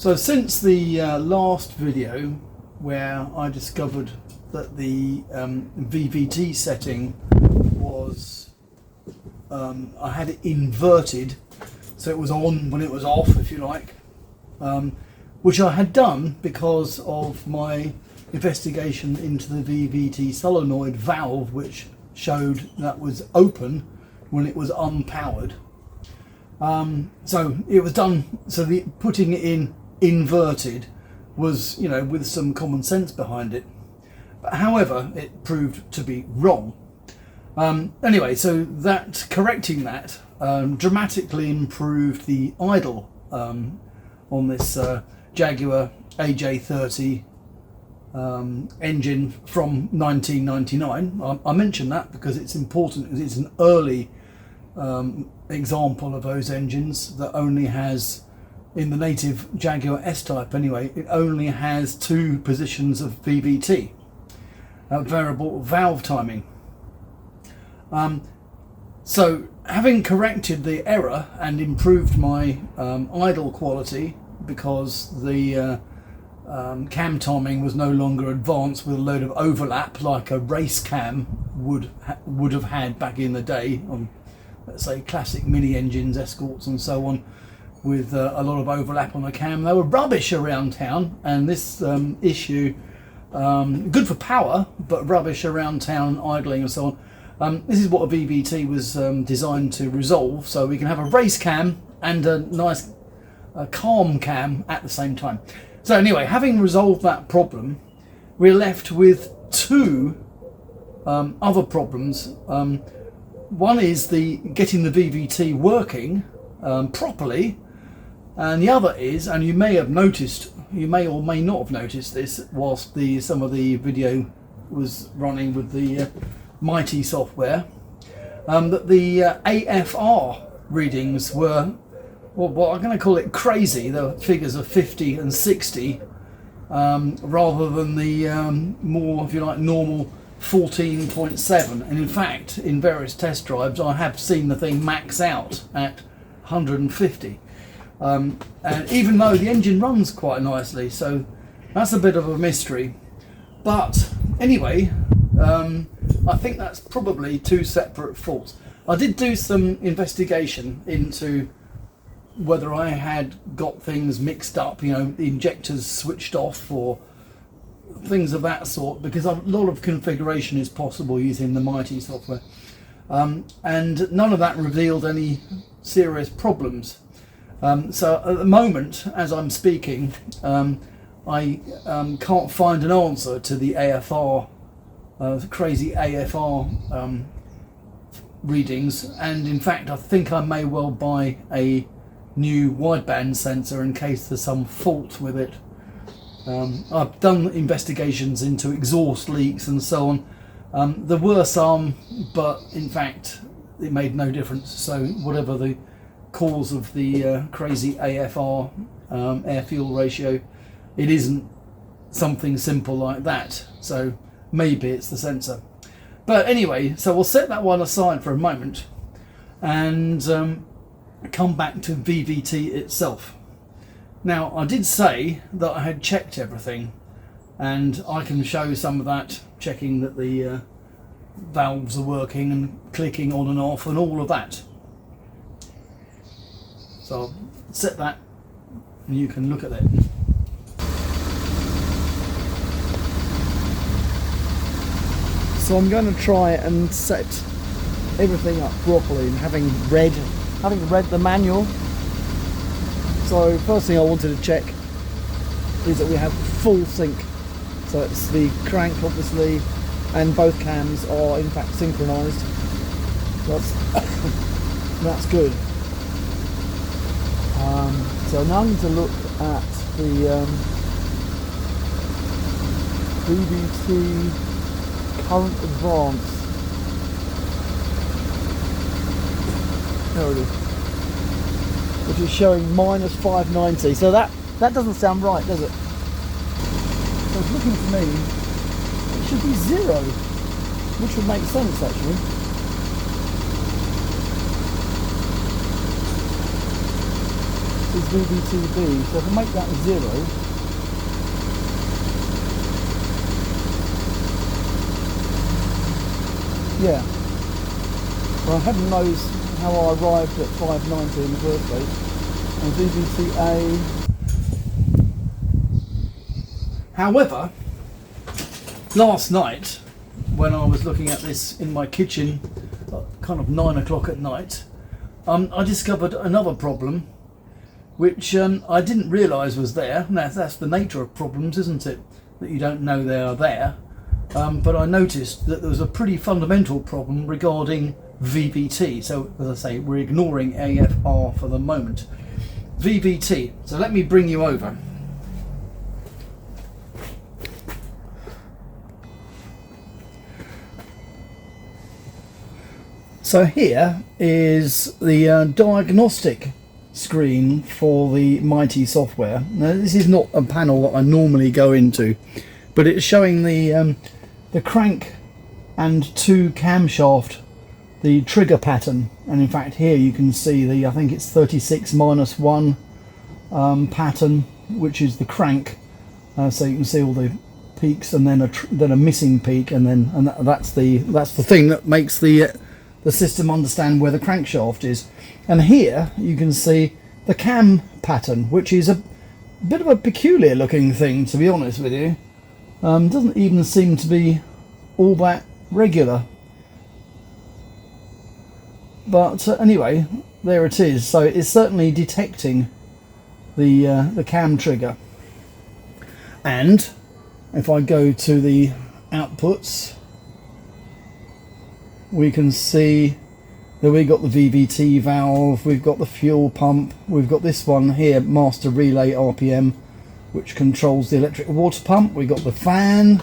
So since the last video where I discovered that the VVT setting was, I had it inverted, so it was on when it was off, if you like, which I had done because of my investigation into the VVT solenoid valve, which showed that was open when it was unpowered. So it was done, so the putting it in inverted was, you know, with some common sense behind it. But however, it proved to be wrong. Anyway, so that correcting that dramatically improved the idle on this Jaguar AJ30 engine from 1999. I mention that because it's important, because it's an early example of those engines that only has, in the native Jaguar S-Type anyway, it only has 2 positions of VVT, variable valve timing. So having corrected the error and improved my idle quality, because the cam timing was no longer advanced with a load of overlap like a race cam would have had back in the day on, let's say, classic mini engines, Escorts and so on, with a lot of overlap on the cam. They were rubbish around town, and this issue, good for power, but rubbish around town, idling and so on. This is what a VVT was designed to resolve, so we can have a race cam and a nice calm cam at the same time. So anyway, having resolved that problem, we're left with 2 other problems. One is getting the VVT working properly, and the other is, and you may have noticed, you may or may not have noticed this whilst some of the video was running with the Mighty software, that the AFR readings were, well, what I'm going to call it, crazy. The figures of 50 and 60 rather than the more, if you like, normal 14.7. and in fact, in various test drives, I have seen the thing max out at 150, and even though the engine runs quite nicely, so that's a bit of a mystery. But anyway, I think that's probably 2 separate faults. I did do some investigation into whether I had got things mixed up, you know, the injectors switched off or things of that sort, because a lot of configuration is possible using the Mighty software, and none of that revealed any serious problems. So at the moment, as I'm speaking, I can't find an answer to the AFR, crazy AFR readings, and in fact I think I may well buy a new wideband sensor in case there's some fault with it. I've done investigations into exhaust leaks and so on. There were some, but in fact it made no difference. So whatever the cause of the crazy AFR air-fuel ratio, it isn't something simple like that. So maybe it's the sensor. But anyway, so we'll set that one aside for a moment and come back to VVT itself. Now, I did say that I had checked everything, and I can show some of that, checking that the valves are working and clicking on and off and all of that. So I'll set that and you can look at it. So I'm going to try and set everything up properly, and having read the manual. So first thing I wanted to check is that we have full sync. So it's the crank obviously, and both cams are in fact synchronized. That's good. So now I need to look at the VVT current advance. There it is, which is showing -590. So that doesn't sound right, does it? So it's looking to me, it should be 0, which would make sense actually. So VVTB, so if I make that 0, yeah, well, heaven knows how I arrived at 590 in the first place. And VVTA. However, last night when I was looking at this in my kitchen, kind of 9 o'clock at night, I discovered another problem which I didn't realise was there. Now, that's the nature of problems, isn't it? That you don't know they are there. But I noticed that there was a pretty fundamental problem regarding VVT. So, as I say, we're ignoring AFR for the moment. VVT. So let me bring you over. So here is the diagnostic screen for the Mighty software. Now, this is not a panel that I normally go into, but it's showing the crank and 2 camshaft, the trigger pattern, and in fact here you can see the, I think it's 36-1 pattern, which is the crank. So you can see all the peaks, and then a missing peak, and that's the thing that makes the system understand where the crankshaft is. And here you can see the cam pattern, which is a bit of a peculiar looking thing, to be honest with you. Doesn't even seem to be all that regular, but anyway, there it is. So it's certainly detecting the cam trigger. And if I go to the outputs, we can see that we've got the VVT valve, we've got the fuel pump, we've got this one here, master relay RPM, which controls the electric water pump, we've got the fan,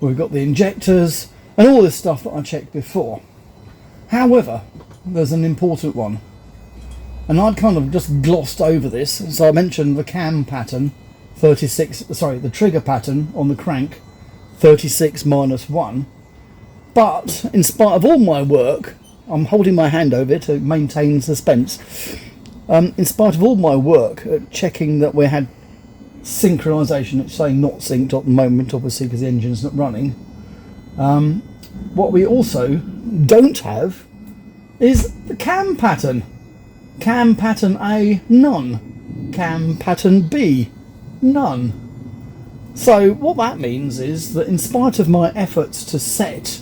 we've got the injectors, and all this stuff that I checked before. However, there's an important one, and I'd kind of just glossed over this. So I mentioned the cam pattern, the trigger pattern on the crank, 36-1. But in spite of all my work, I'm holding my hand over it to maintain suspense. In spite of all my work at checking that we had synchronization, it's saying not synced at the moment, obviously, because the engine's not running. What we also don't have is the cam pattern. Cam pattern A, none. Cam pattern B, none. So what that means is that in spite of my efforts to set,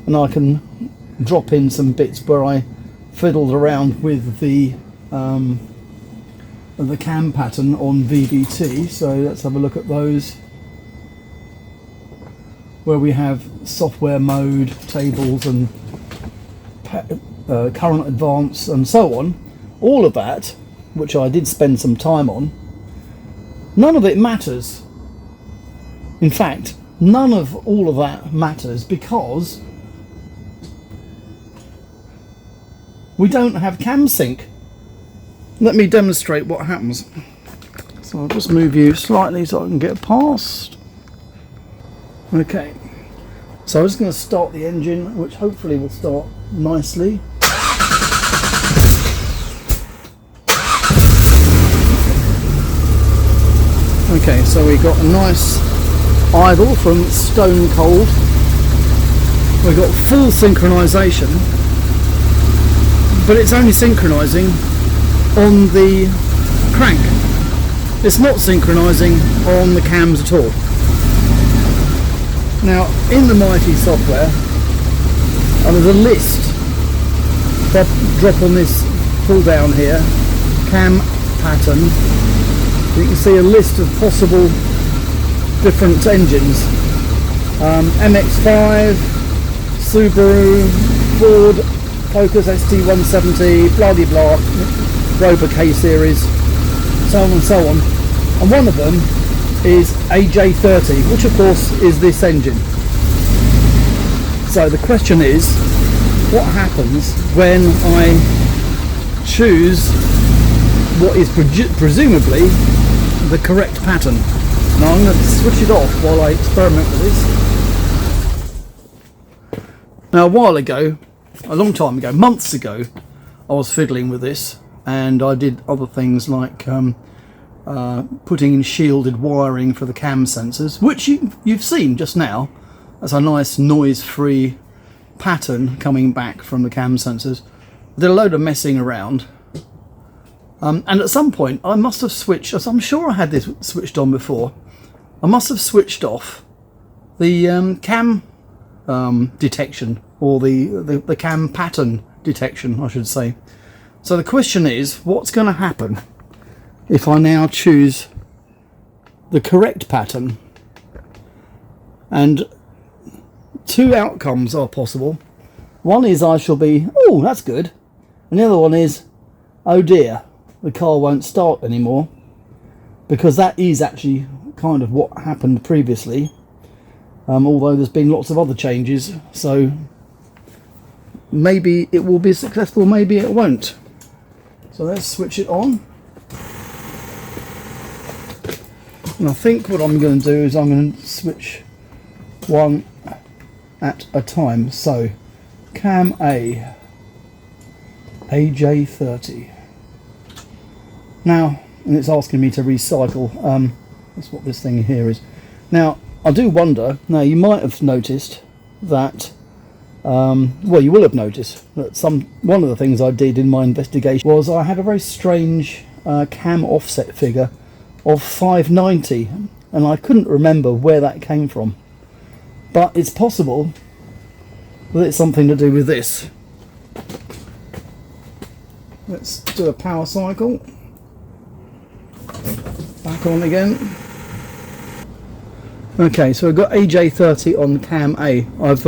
and I can drop in some bits where I fiddled around with the cam pattern on VVT, so let's have a look at those, where we have software mode, tables, and current advance, and so on. All of that, which I did spend some time on, none of it matters. In fact, none of all of that matters because we don't have cam sync. Let me demonstrate what happens. So I'll just move you slightly so I can get past. Okay, so I'm just going to start the engine, which hopefully will start nicely. Okay, so we got a nice idle from stone cold. We've got full synchronization, but it's only synchronizing on the crank. It's not synchronizing on the cams at all. Now, in the Mighty software, there's a list. If I drop on this pull down here, cam pattern, you can see a list of possible different engines. MX-5, Subaru, Ford, Focus ST170, blah blah blah, Rover K series, so on and so on. And one of them is AJ30, which of course is this engine. So the question is, what happens when I choose what is presumably the correct pattern? Now I'm going to switch it off while I experiment with this. Now a long time ago, months ago, I was fiddling with this, and I did other things like putting in shielded wiring for the cam sensors, which you've seen just now. That's a nice noise-free pattern coming back from the cam sensors. I did a load of messing around, and at some point I must have switched, as I'm sure I had this switched on before, I must have switched off the cam detection, or the cam pattern detection, I should say. So the question is, what's going to happen if I now choose the correct pattern? And two outcomes are possible. One is I shall be, oh, that's good. And the other one is, oh dear, the car won't start anymore. Because that is actually kind of what happened previously. Although there's been lots of other changes. So maybe it will be successful, maybe it won't. So let's switch it on. And I think what I'm going to do is I'm going to switch one at a time. So cam A, AJ30. Now, and it's asking me to recycle. That's what this thing here is. Now, I do wonder, now you might have noticed that, well, you will have noticed that one of the things I did in my investigation was I had a very strange cam offset figure of 590, and I couldn't remember where that came from. But it's possible that it's something to do with this. Let's do a power cycle. Back on again. Okay, so I've got AJ30 on cam A. I've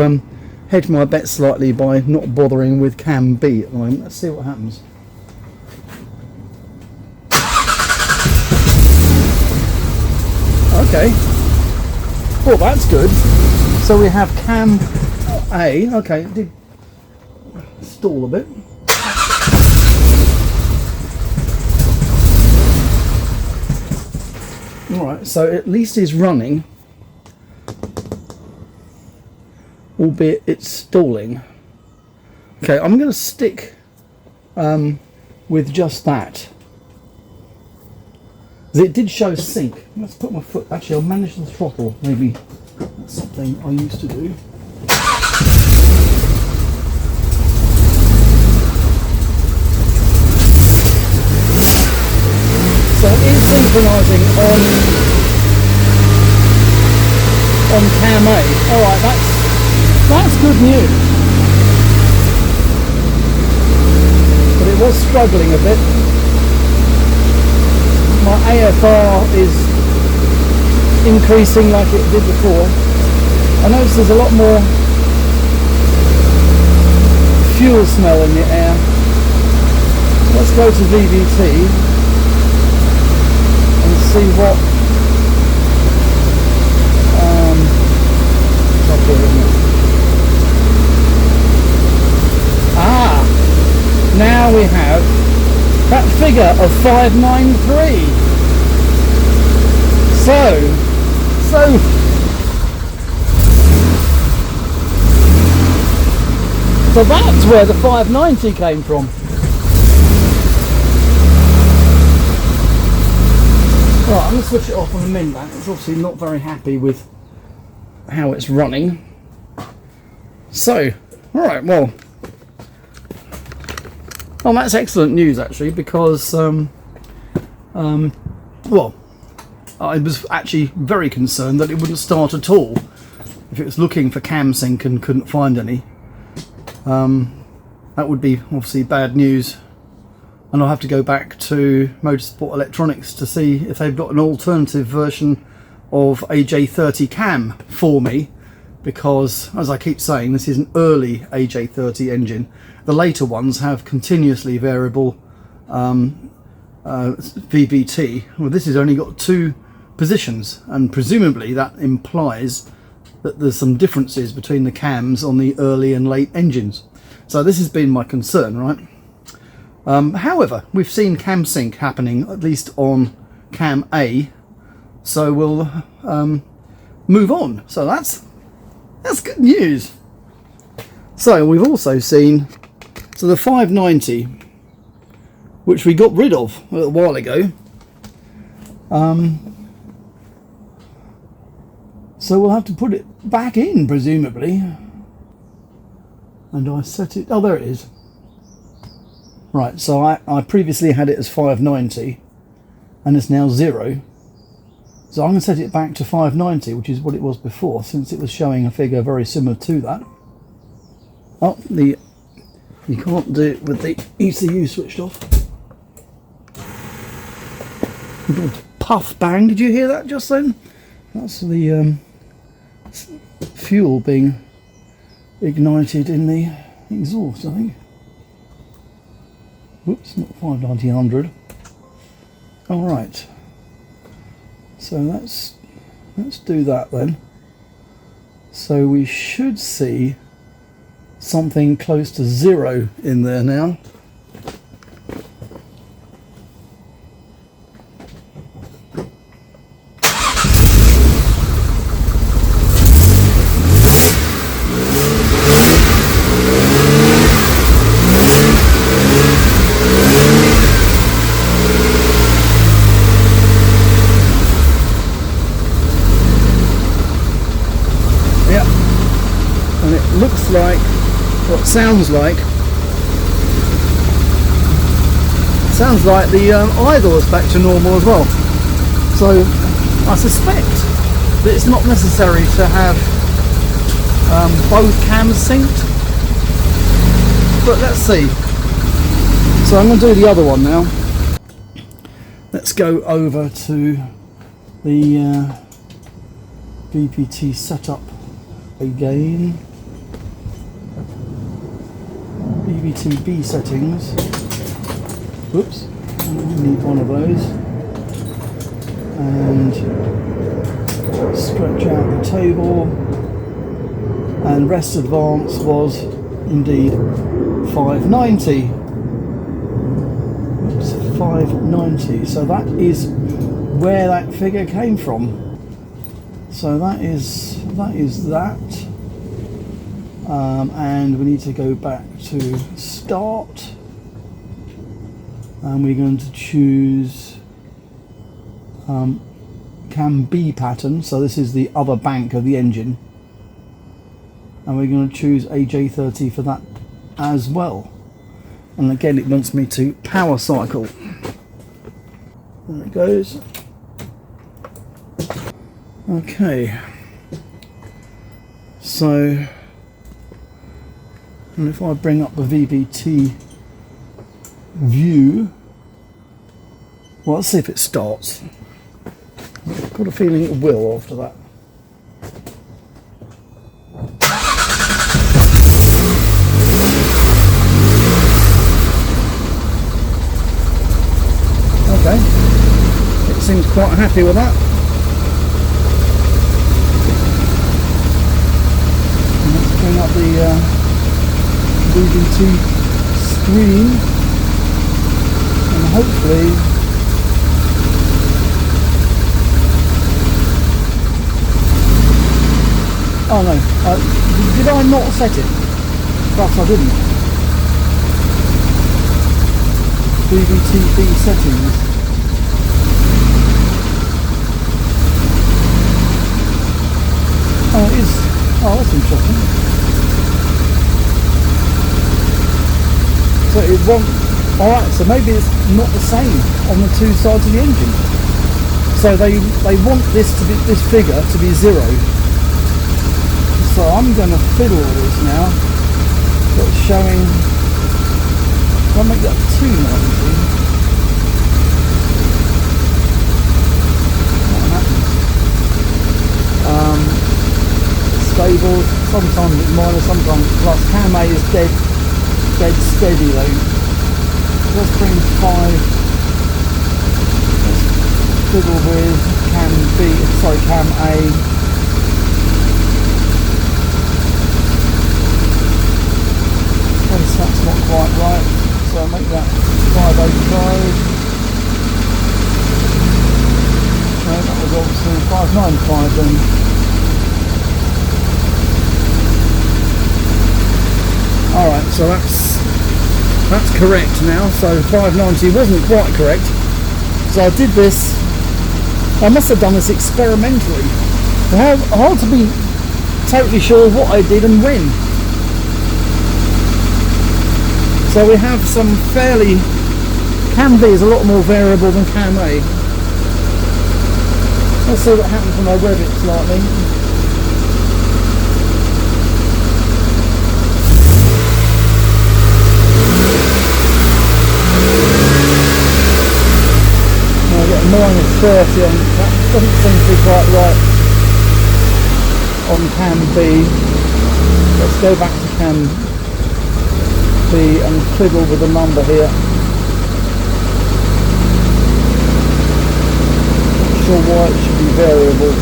hedged my bet slightly by not bothering with cam B at the moment. Let's see what happens. Okay. Oh, that's good. So we have cam A. Okay, it did stall a bit. Alright, so at least it's running, albeit it's stalling. Okay, I'm going to stick with just that. It did show sync. Let's put my foot, actually I'll manage the throttle, maybe that's something I used to do. So it is synchronising on cam A. Alright, that's good news. But it was struggling a bit. My AFR is increasing like it did before. I notice there's a lot more fuel smell in the air. Let's go to VVT. See what now we have that figure of 593. So that's where the 590 came from. Right, I'm going to switch it off and amend that. It's obviously not very happy with how it's running. So, alright, well, that's excellent news actually, because, well, I was actually very concerned that it wouldn't start at all if it was looking for cam sync and couldn't find any. That would be obviously bad news. And I'll have to go back to Motorsport Electronics to see if they've got an alternative version of AJ30 cam for me, because, as I keep saying, this is an early AJ30 engine. The later ones have continuously variable VVT. Well, this has only got 2 positions, and presumably that implies that there's some differences between the cams on the early and late engines. So this has been my concern, right? However, we've seen cam sync happening, at least on cam A, so we'll move on. So that's good news. So we've also seen, so the 590, which we got rid of a little while ago, So we'll have to put it back in, presumably. And I set it, oh, there it is. Right, so I previously had it as 590 and it's now 0. So I'm going to set it back to 590, which is what it was before, since it was showing a figure very similar to that. Oh, you can't do it with the ECU switched off. Little puff bang, did you hear that just then? That's the fuel being ignited in the exhaust, I think. Whoops, not 590, 100. All right. So let's do that then. So we should see something close to 0 in there now. And it looks like, or it sounds like the idle is back to normal as well. So I suspect that it's not necessary to have both cams synced, but let's see. So I'm going to do the other one now. Let's go over to the VVT setup again. VVT-B settings. Whoops, we need one of those. And stretch out the table. And rest advance was indeed 590. Oops, 590. So that is where that figure came from. So that is that. And we need to go back to start, and we're going to choose cam B pattern, so this is the other bank of the engine, and we're going to choose AJ30 for that as well. And again, it wants me to power cycle. There it goes. Okay, so, and if I bring up the VVT view, well, let's see if it starts. I've got a feeling it will after that. Okay, it seems quite happy with that. And let's bring up the VVT screen, and hopefully oh no, did I not set it? Perhaps I didn't. VVT-B settings. Oh, it is. Oh, that's interesting. So it won't. Alright, so maybe it's not the same on the two sides of the engine. So they want this figure to be 0. So I'm going to fiddle with this now. So it's showing. I'll make that 290. What happens? Stable. Sometimes it's minus, sometimes it's plus. Cam A is dead steady though. Let's bring 5. Let's fiddle with cam B, sorry, cam A. That's not quite right, so I'll make that 585. No, that was obviously 595 then. Alright, so that's correct now. So 590 wasn't quite correct. So I did this I must have done this experimentally. It's hard to be totally sure what I did and when. So we have some fairly... Cam B is a lot more variable than Cam A. Let's see what happens when I rev it slightly. I get a -30 on that. Doesn't seem to be quite right on Cam B. Let's go back to Cam B and fiddle with the number here. Not sure why it should be variable.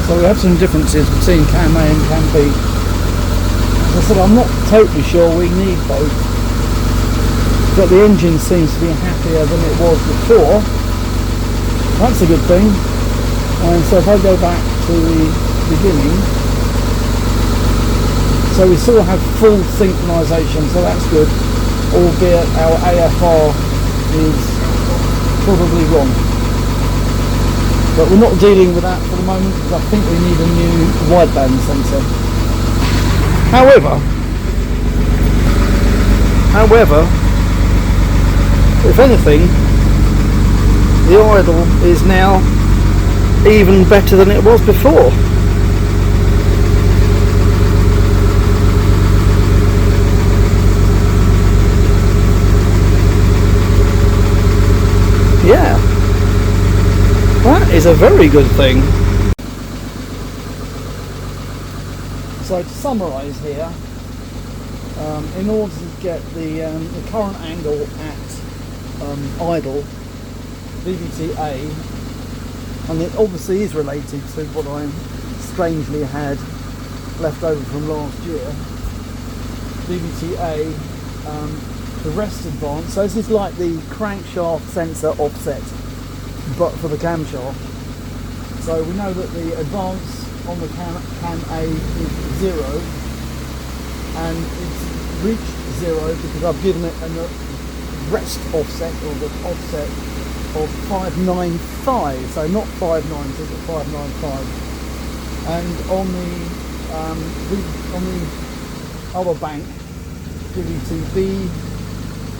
So we have some differences between Cam A and Cam B. As I said, I'm not totally sure we need both, but the engine seems to be happier than it was before. That's a good thing. And so if I go back to the beginning, so we still have full synchronization, so that's good, albeit our AFR is probably wrong. But we're not dealing with that for the moment because I think we need a new wideband sensor. However, if anything, the idle is now even better than it was before. Yeah. That is a very good thing. So to summarise here, in order to get the current angle at idle, VVT-A, and it obviously is related to what I strangely had left over from last year, VVT-A, the rest advance, so this is like the crankshaft sensor offset, but for the camshaft. So we know that the advance on the cam A is 0, and it's reached 0 because I've given it a rest offset, or the offset of 595, so not 590 but 595. And on the other bank, VVT-B,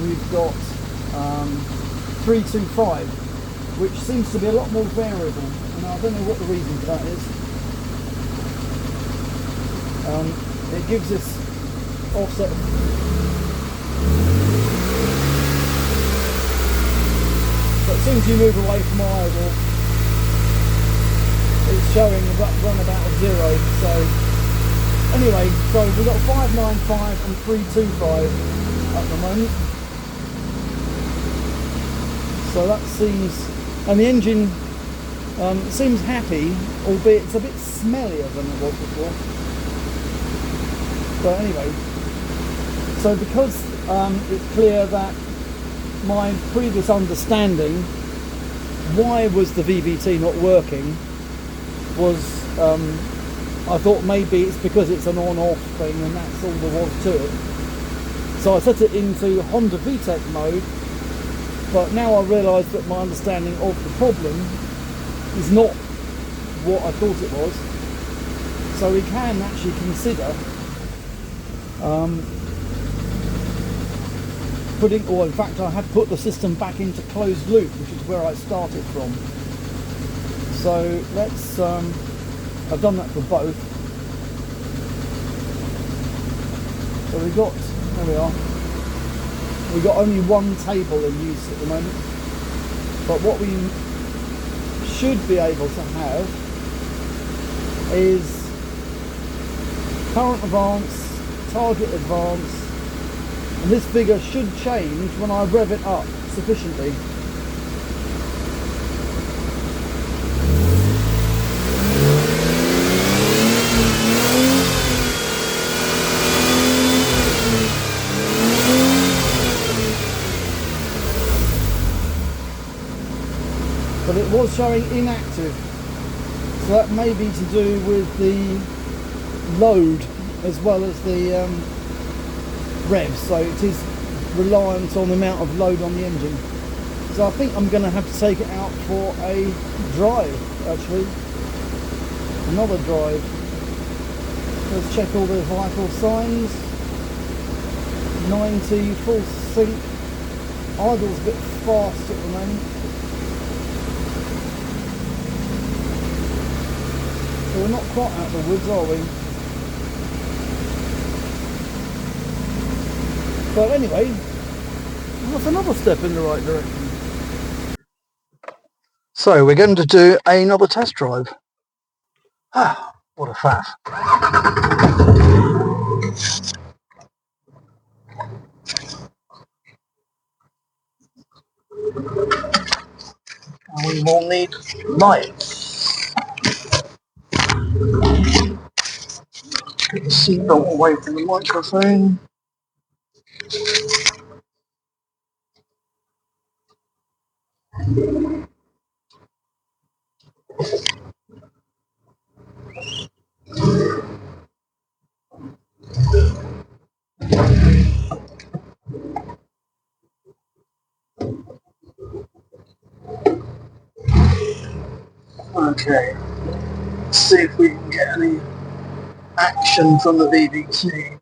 we've got 325, which seems to be a lot more variable, and I don't know what the reason for that is. It gives this offset, but as soon as you move away from idle, it's showing a run about 0. So anyway, so we've got 595 and 325 at the moment. So that seems, and the engine seems happy, albeit it's a bit smellier than it was before. But anyway, so because it's clear that my previous understanding, why was the VVT not working, was I thought maybe it's because it's an on-off thing and that's all there was to it. So I set it into Honda VTEC mode, but now I realise that my understanding of the problem is not what I thought it was. So we can actually consider putting, or in fact I have put the system back into closed loop, which is where I started from. So let's, I've done that for both. So there we are. We've got only one table in use at the moment. But what we should be able to have is current advance, target advance, and this figure should change when I rev it up sufficiently. But it was showing inactive, so that may be to do with the load as well as the rev, so it is reliant on the amount of load on the engine. So I think I'm going to have to take it out for a drive, actually, another drive. Let's check all the vital signs. 90, full sync, idle's a bit fast at the moment. So we're not quite out of the woods, are we? But anyway, that's another step in the right direction. So we're going to do another test drive. Ah, what a faff. And we will need lights. Get the seatbelt away from the microphone. Okay, let's see if we can get any action from the VVT.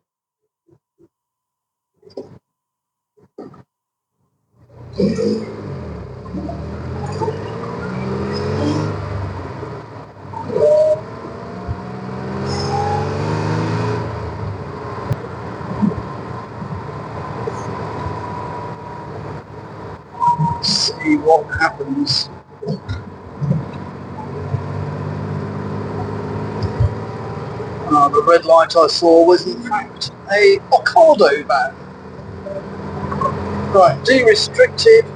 See what happens. The red light I saw was in fact a Ocado van. Right, de-restricted.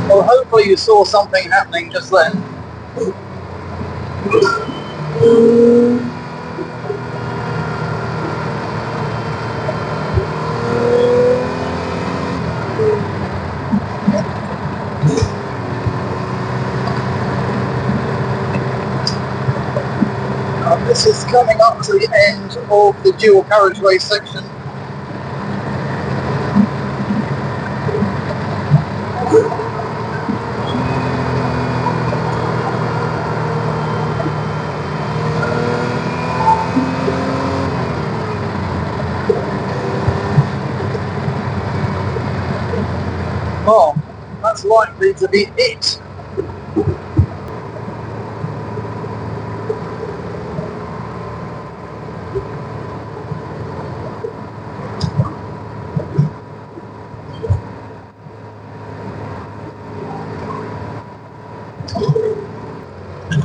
Well, hopefully you saw something happening just then. This is coming up to the end of the dual carriageway section. Well, that's likely to be it.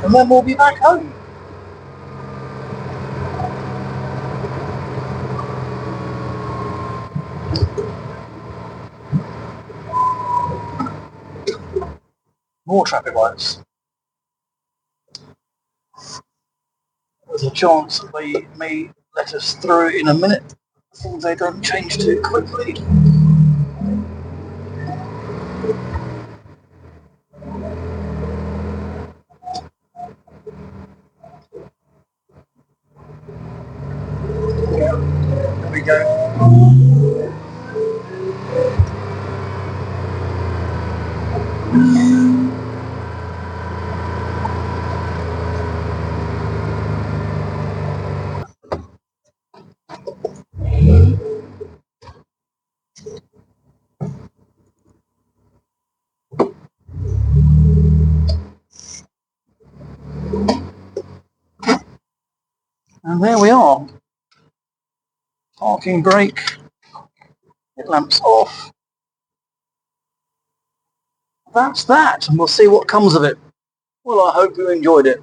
And then we'll be back home. More traffic lights. There's a chance that they may let us through in a minute, as long as they don't change too quickly. And there we are. Parking brake, headlamps off. That's that, and we'll see what comes of it. Well, I hope you enjoyed it.